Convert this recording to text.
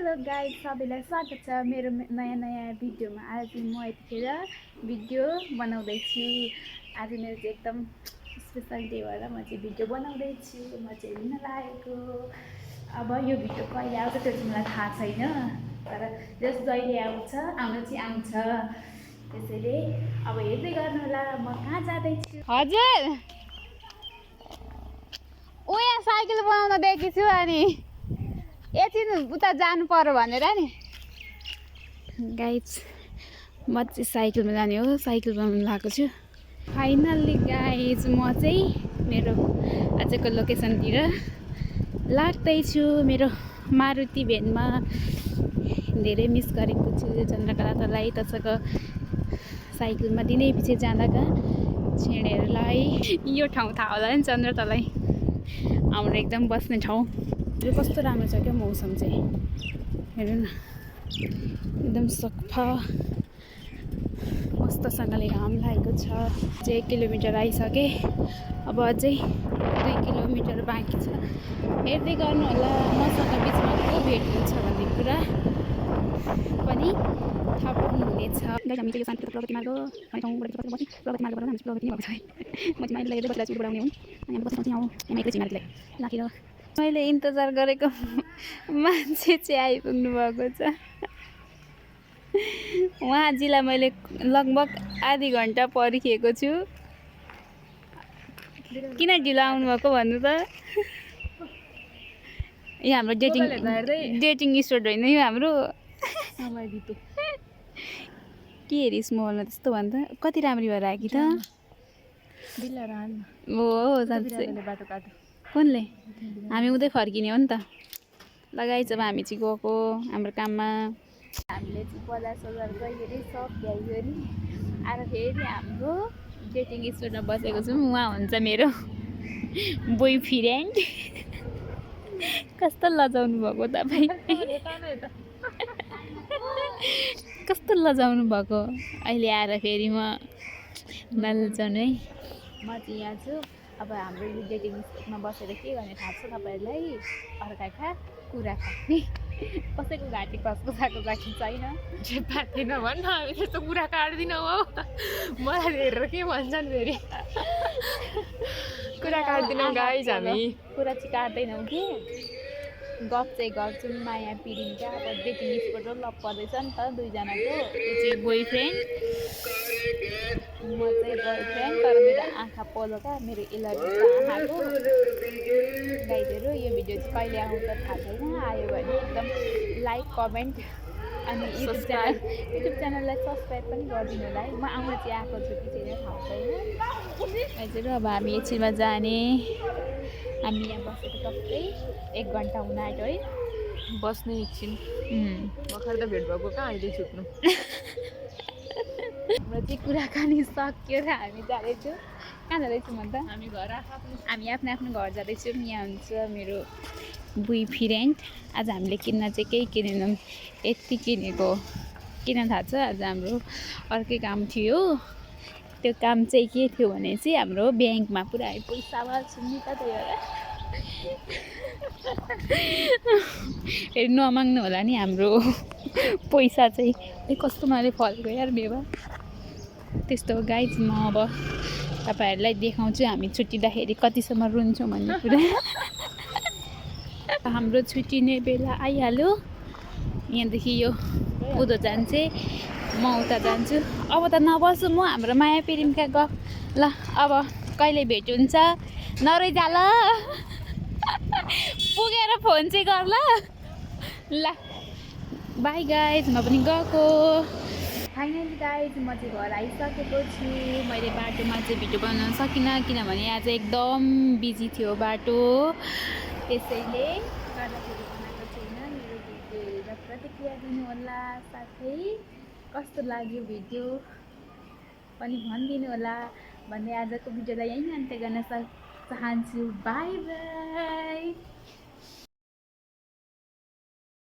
Hello guys, सबैलाई स्वागत छ मेरो नयाँ भिडियोमा। आज म यतिखेर भिडियो बनाउँदैछु। आज मेरो चाहिँ एकदम स्पेशल डे भएर म चाहिँ भिडियो बनाउँदैछु। म चाहिँ लिन लागेको। अब यो भिडियो कहिले आउँछ त्यो चाहिँ मलाई थाहा छैन, तर जस जहिले आउँछ आउनु चाहिँ आउँछ। त्यसैले अब हेर्दै गर्नु होला म कहाँ जाँदैछु। हजुर ओ यहाँ साइकल बनाउन देखेछु अनि एकछिन उता जानु पर्यो भनेर नि। गाइस म चाहिँ साइकलमा जाने हो, साइकल बनाउनु लागेको छु। फाइनल्ली गाइस म चाहिँ मेरो आजको लोकेसनतिर लाग्दैछु। मेरो मारुति भ्यानमा धेरै मिस गरेको छु चन्द्रकला तलाई। तसको साइकलमा दिनै पछि जाँदाका छेडेहरूलाई यो ठाउँ थाहा होला नि, चन्द्रतलाई हाम्रो एकदम बस्ने ठाउँ। यो कस्तो राम्रो छ क्या मौसम चाहिँ, हेर्नु न एकदम सफा मस्तसँगले घाम लागेको छ। 1 किलोमिटर आइसकेँ, अब अझै 2 किलोमिटर बाँकी छ। हेर्दै गर्नु होला मसँग बिचमा को भेट हुन्छ भन्ने कुरा पनि थाहा पाउनुहुनेछ। हामी चाहिँ यो शान्ति प्रगति मार्ग भन्ने ठाउँबाट प्रगति मार्गबाट हामी प्रगति नै भएको छ है। म चाहिँ माइललाई हेर्दै बसिरहेको छु उडाउने हुन् अनि हामी बस्नु यहाँ यहाँ एक्लै छिमारीलाई राखेर मैले इन्तजार गरेको मान्छे चाहिँ आइपुग्नु भएको छ। उहाँजीलाई मैले लगभग आधी घन्टा पर्खिएको छु। किन ढिलो आउनुभएको भन्नु त? यो हाम्रो डेटिङ स्टोर होइन यो हाम्रो। के हेरिस् मोबाइलमा त्यस्तो भन्दा? कति राम्री भएर आयो कि त? हो साँच्चै। कुनले? हामी उतै फर्किने हो नि त। लगाइ जब हामी चाहिँ गएको हाम्रो काममा। हामीले चाहिँ बजार गइखेरि सब भ्याइगरी आएर फेरि हाम्रो डेटिङ स्टोरमा बसेको छौँ। उहाँ हुन्छ मेरो बोय फ्रेन्ड। कस्तो लजाउनु भएको तपाईँ? कस्तो लजाउनु भएको? अहिले आएर फेरि म नलजाउनु है। म चाहिँ यहाँ छु। अब हाम्रो यो डेटिङ स्टोरमा बसेर के गर्ने थाहा छ तपाईँहरूलाई? अर्काका कुरा काट्ने। कसैको घाँटी खस्को खाएको बाँकी छैन। पार्थिन भन्न हामी त्यस्तो कुरा काट्दिनौँ हो। मलाई हेरेर के भन्छन् फेरि? कुरा काट्दिनौँ गाइस हामी। कुरा चाहिँ काट्दैनौँ कि गफ चाहिँ गर्छौँ माया पिरिन्छ। अब डेटिङ स्पोर्ट लभ पर्दैछ नि त दुईजनाको। त्यो चाहिँ बोय फ्रेन्ड, म चाहिँ गर्लफ्रेन्ड। तर मेरो आँखा पोलो क्या, मेरो एलर्जी छ आँखाको। गाइजहरू यो भिडियो चाहिँ कहिले आउँछ थाहा छैन। आयो भने एकदम लाइक कमेन्ट अनि युट्युब च्यानललाई सब्सक्राइब पनि गरिदिनु होला है। म आउन चाहिँ आएको छु कि छैन थाहा छैन। गाइजहरू अब हामी एकछिनमा जाने। हामी यहाँ बसेको टक्कै 1 घन्टा हुन आँट्यो है। बस्ने एकछिन भर्खर त भेट भएको कहाँ अहिले छुट्नु। हाम्रो चाहिँ कुराकानी सक्यो र हामी जाँदैछौँ। कहाँ जाँदैछौँ भन्दा? हामी आफ्नो आफ्नो घर जाँदैछौँ। यहाँ हुन्छ मेरो बोय फ्रेन्ड। आज हामीले किन्न चाहिँ केही किनेनौँ, यति किनेको। किन थाहा छ? आज हाम्रो अर्कै काम थियो। त्यो काम चाहिँ के थियो भने चाहिँ हाम्रो ब्याङ्कमा पुरा पैसा भएछौँ नि त, त्यही भएर नमाग्नु होला नि हाम्रो पैसा चाहिँ। कस्तो मैले फलेको यार बेवा। त्यस्तो हो गाइज। म अब तपाईँहरूलाई देखाउँछु हामी छुट्टिँदाखेरि कतिसम्म रुन्छौँ भन्ने कुरा। हाम्रो छुट्टिने बेला आइहाल्यो। यहाँदेखि यो उँधो जान्छे, म उता जान्छु। अब त नबस्छु म, हाम्रो माया प्रेमका गफ। ल अब कहिले भेट हुन्छ नरोइजा ल। पुगेर फोन चाहिँ गर ल। बाई गाइज, म पनि गएको। फाइनली गाइज म चाहिँ घर आइसकेको छु। मैले बाटोमा चाहिँ भिडियो बनाउन सकिनँ किनभने आज एकदम बिजी थियो बाटो। त्यसैले गर्दाखेरि बनाएको छैन। मेरो भिडियो हेरेर प्रतिक्रिया दिनु होला, साथै कस्तो लाग्यो भिडियो पनि भनिदिनु होला भन्दै आजको भिडियोलाई यहीँ अन्त्य गर्न चाहन्छु। By by.